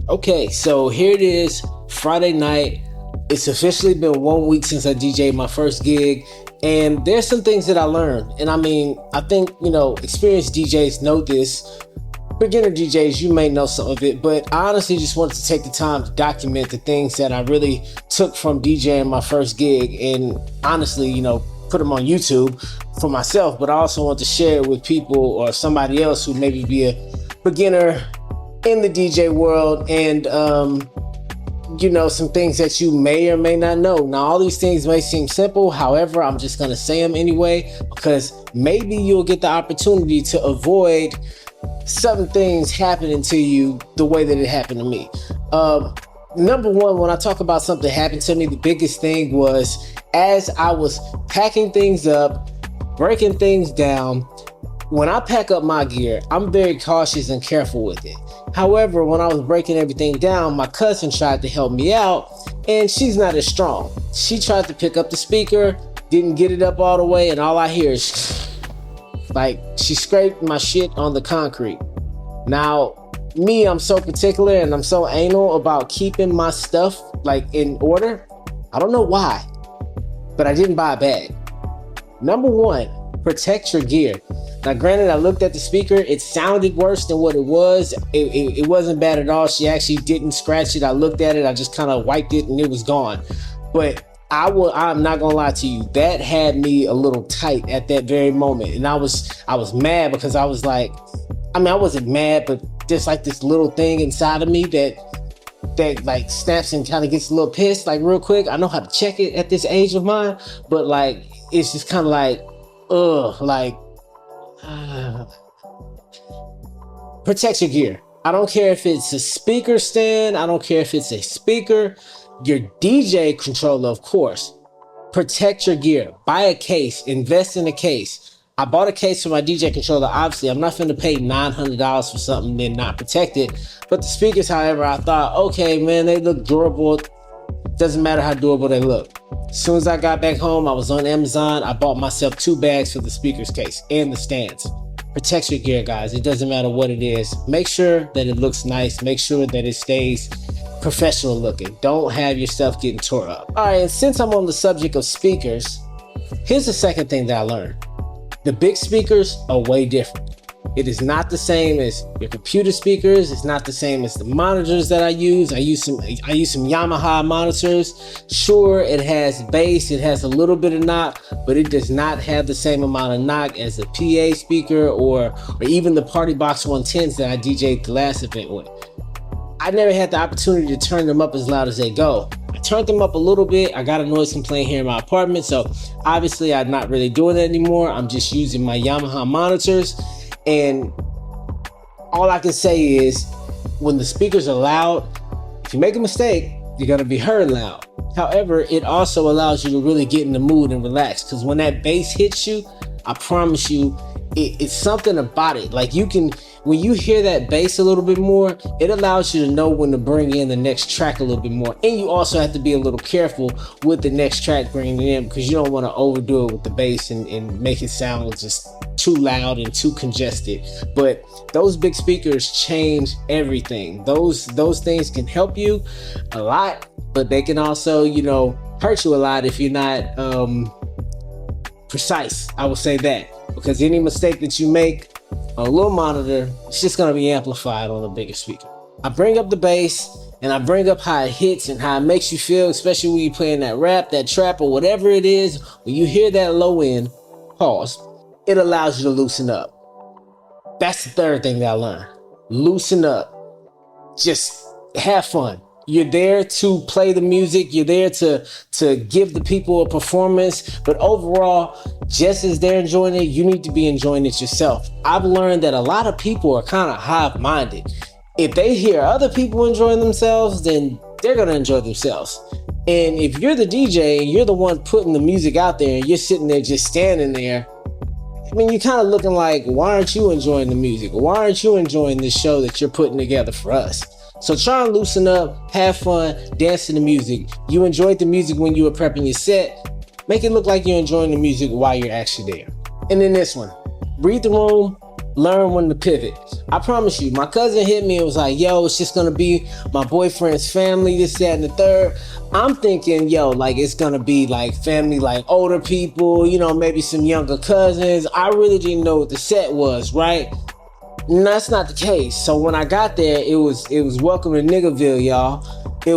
Okay, so here it is, Friday night. It's officially been 1 week since I DJ'd my first gig, and there's some things that I learned. And I mean, I think, experienced DJs know this. Beginner DJs, you may know some of it, but I honestly just wanted to take the time to document the things that I really took from DJing my first gig, and honestly, put them on YouTube for myself, but I also want to share it with people or somebody else who maybe be a beginner in the DJ world, and some things that you may or may not know. Now, all these things may seem simple, however, I'm just going to say them anyway, because maybe you'll get the opportunity to avoid certain things happening to you the way that it happened to me. Number one, when I talk about something happened to me, the biggest thing was as I was packing things up, breaking things down. When I pack up my gear, I'm very cautious and careful with it. However, when I was breaking everything down, my cousin tried to help me out, and she's not as strong. She tried to pick up the speaker, didn't get it up all the way, and all I hear is like she scraped my shit on the concrete. Now, me, I'm so particular and I'm so anal about keeping my stuff in order. I don't know why, but I didn't buy a bag. Number one, protect your gear. Now, granted, I looked at the speaker. It sounded worse than what it was. It wasn't bad at all. She actually didn't scratch it. I looked at it. I just kind of wiped it and it was gone. But I'm not gonna lie to you. That had me a little tight at that very moment. And I was mad because I was like, I wasn't mad, but there's like this little thing inside of me that like snaps and kind of gets a little pissed real quick. I know how to check it at this age of mine, but it's just kind of protect your gear. I don't care if it's a speaker stand. I don't care if it's a speaker. Your DJ controller, of course. Protect your gear. Buy a case. Invest in a case. I bought a case for my DJ controller. Obviously, I'm not finna pay $900 for something and not protect it. But the speakers, however, I thought, okay, man, they look durable. Doesn't matter how durable they look. As soon as I got back home, I was on Amazon. I bought myself 2 bags for the speakers case and the stands. Protect your gear, guys. It doesn't matter what it is. Make sure that it looks nice. Make sure that it stays professional looking. Don't have your stuff getting tore up. All right, and since I'm on the subject of speakers, here's the second thing that I learned. The big speakers are way different. It is not the same as your computer speakers. It's not the same as the monitors that I use. I use some Yamaha monitors. Sure, it has bass, it has a little bit of knock, but it does not have the same amount of knock as a PA speaker or even the Party Box 110s that I DJ'd the last event with. I never had the opportunity to turn them up as loud as they go. I turned them up a little bit. I got a noise complaint here in my apartment, so obviously I'm not really doing that anymore. I'm just using my Yamaha monitors. And all I can say is when the speakers are loud, if you make a mistake, you're going to be heard loud. However, it also allows you to really get in the mood and relax, because when that bass hits you, I promise you, it's something about it. When you hear that bass a little bit more, it allows you to know when to bring in the next track a little bit more. And you also have to be a little careful with the next track bringing it in, because you don't want to overdo it with the bass and make it sound just too loud and too congested. But those big speakers change everything. Those things can help you a lot, but they can also, hurt you a lot if you're not precise. I will say that, because any mistake that you make on a little monitor, it's just going to be amplified on a bigger speaker. I bring up the bass and I bring up how it hits and how it makes you feel, especially when you're playing that rap, that trap, or whatever it is. When you hear that low end, pause, it allows you to loosen up. That's the third thing that I learned. Loosen up. Just have fun. You're there to play the music. You're there to give the people a performance. But overall, just as they're enjoying it, you need to be enjoying it yourself. I've learned that a lot of people are kind of hive-minded. If they hear other people enjoying themselves, then they're going to enjoy themselves. And if you're the DJ and you're the one putting the music out there and you're sitting there just standing there, you're kind of looking like, why aren't you enjoying the music? Why aren't you enjoying this show that you're putting together for us? So try and loosen up, have fun, dance to the music. You enjoyed the music when you were prepping your set. Make it look like you're enjoying the music while you're actually there. And then this one, read the room, learn when to pivot. I promise you, my cousin hit me and was like, yo, it's just gonna be my boyfriend's family, this, that, and the third. I'm thinking, yo, like it's gonna be like family, like older people, you know, maybe some younger cousins. I really didn't know what the set was, right? And that's not the case. So when I got there, it was welcome to Niggerville, y'all. It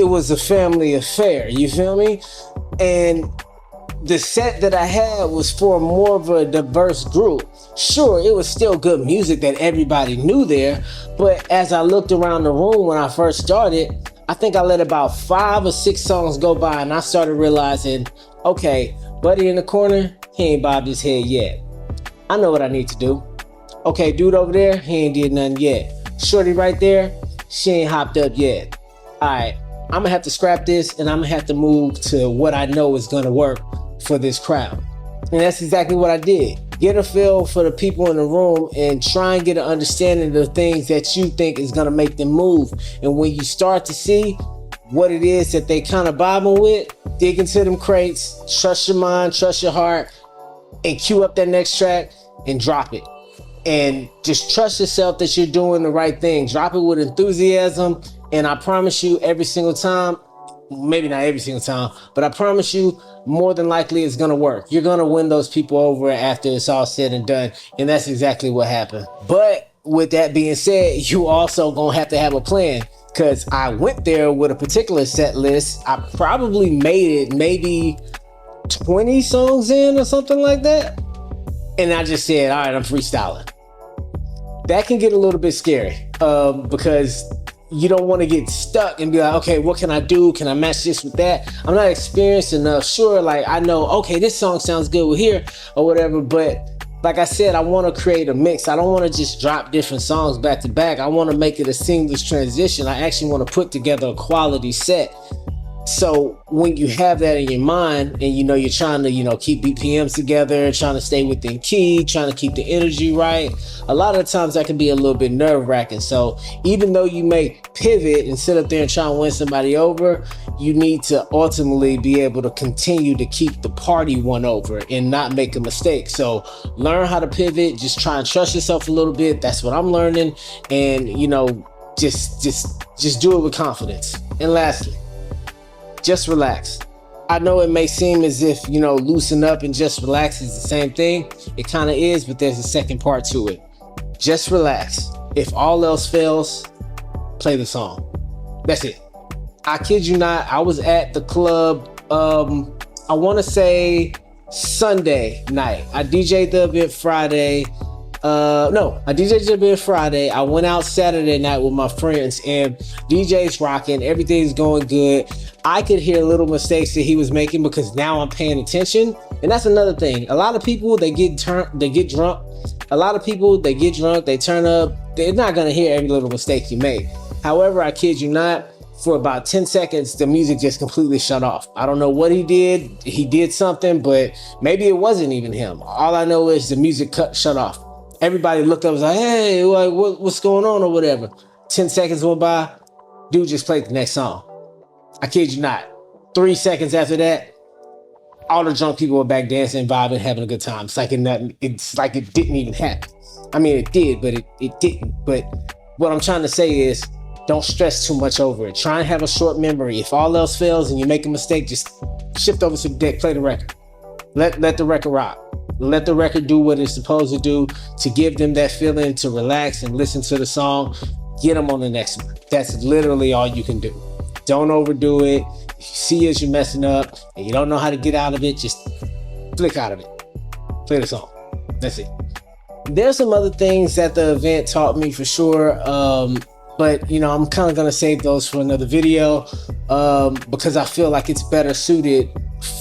was a family affair, you feel me? And the set that I had was for more of a diverse group. Sure, it was still good music that everybody knew there, but as I looked around the room when I first started, I think I let about 5 or 6 songs go by and I started realizing, okay, Buddy in the corner, he ain't bobbed his head yet. I know what I need to do. Okay, dude over there, he ain't did nothing yet. Shorty right there, she ain't hopped up yet. All right, I'm gonna have to scrap this and I'm gonna have to move to what I know is gonna work for this crowd. And that's exactly what I did. Get a feel for the people in the room and try and get an understanding of the things that you think is gonna make them move. And when you start to see what it is that they kind of bobbing with, dig into them crates, trust your mind, trust your heart, and cue up that next track and drop it. And just trust yourself that you're doing the right thing. Drop it with enthusiasm. And I promise you every single time, maybe not every single time, but I promise you more than likely it's gonna work. You're gonna win those people over after it's all said and done. And that's exactly what happened. But with that being said, you also gonna have to have a plan, because I went there with a particular set list. I probably made it maybe 20 songs in or something like that. And I just said, all right, I'm freestyling. That can get a little bit scary because you don't want to get stuck and be like, okay, what can I do? Can I match this with that? I'm not experienced enough. Sure, like I know, okay, this song sounds good with here or whatever. But like I said, I want to create a mix. I don't want to just drop different songs back to back. I want to make it a seamless transition. I actually want to put together a quality set. So when you have that in your mind and you know you're trying to, keep BPMs together, trying to stay within key, trying to keep the energy right, a lot of the times that can be a little bit nerve-wracking. So even though you may pivot and sit up there and try and win somebody over, you need to ultimately be able to continue to keep the party won over and not make a mistake. So learn how to pivot, just try and trust yourself a little bit. That's what I'm learning. And, just do it with confidence. And lastly, just relax. I know it may seem as if, loosen up and just relax is the same thing. It kind of is, but there's a second part to it. Just relax. If all else fails, play the song. That's it. I kid you not, I was at the club, I want to say Sunday night. I DJ'd the event Friday. I DJ'd the event Friday. I went out Saturday night with my friends and DJ's rocking. Everything's going good. I could hear little mistakes that he was making because now I'm paying attention. And that's another thing. A lot of people, they get drunk. A lot of people, they get drunk, they turn up. They're not going to hear every little mistake you make. However, I kid you not, for about 10 seconds, the music just completely shut off. I don't know what he did. He did something, but maybe it wasn't even him. All I know is the music shut off. Everybody looked up and was like, hey, what's going on or whatever. 10 seconds went by, dude just played the next song. I kid you not. 3 seconds after that, all the drunk people were back dancing, vibing, having a good time. It's like it didn't even happen. I mean, it did, but it didn't. But what I'm trying to say is, don't stress too much over it. Try and have a short memory. If all else fails and you make a mistake, just shift over to the deck, play the record. Let the record rock. Let the record do what it's supposed to do to give them that feeling to relax and listen to the song. Get them on the next one. That's literally all you can do. Don't overdo it. If you see as you're messing up and you don't know how to get out of it, just flick out of it. Play the song. That's it. There's some other things that the event taught me for sure. But I'm kind of going to save those for another video because I feel like it's better suited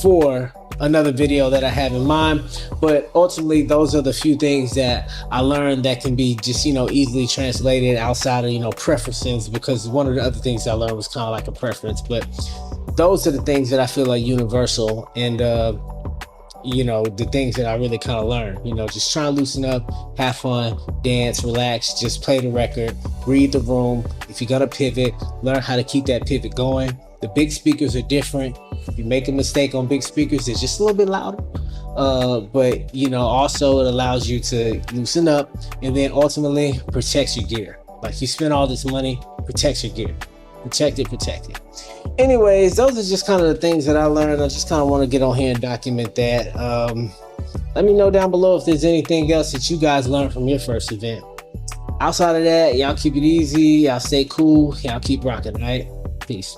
for another video that I have in mind. But ultimately, those are the few things that I learned that can be just, easily translated outside of, preferences, because one of the other things I learned was kind of like a preference. But those are the things that I feel are universal and, the things that I really kind of learned. Just try and loosen up, have fun, dance, relax, just play the record, read the room. If you're going to pivot, learn how to keep that pivot going. The big speakers are different. If you make a mistake on big speakers, they're just a little bit louder. But you know, also it allows you to loosen up, and then ultimately protects your gear. Like, you spend all this money, protects your gear. Protect it. Anyways, those are just kind of the things that I learned. I just kind of want to get on here and document that. Let me know down below if there's anything else that you guys learned from your first event. Outside of that, y'all keep it easy, y'all stay cool, y'all keep rocking, all right? Peace.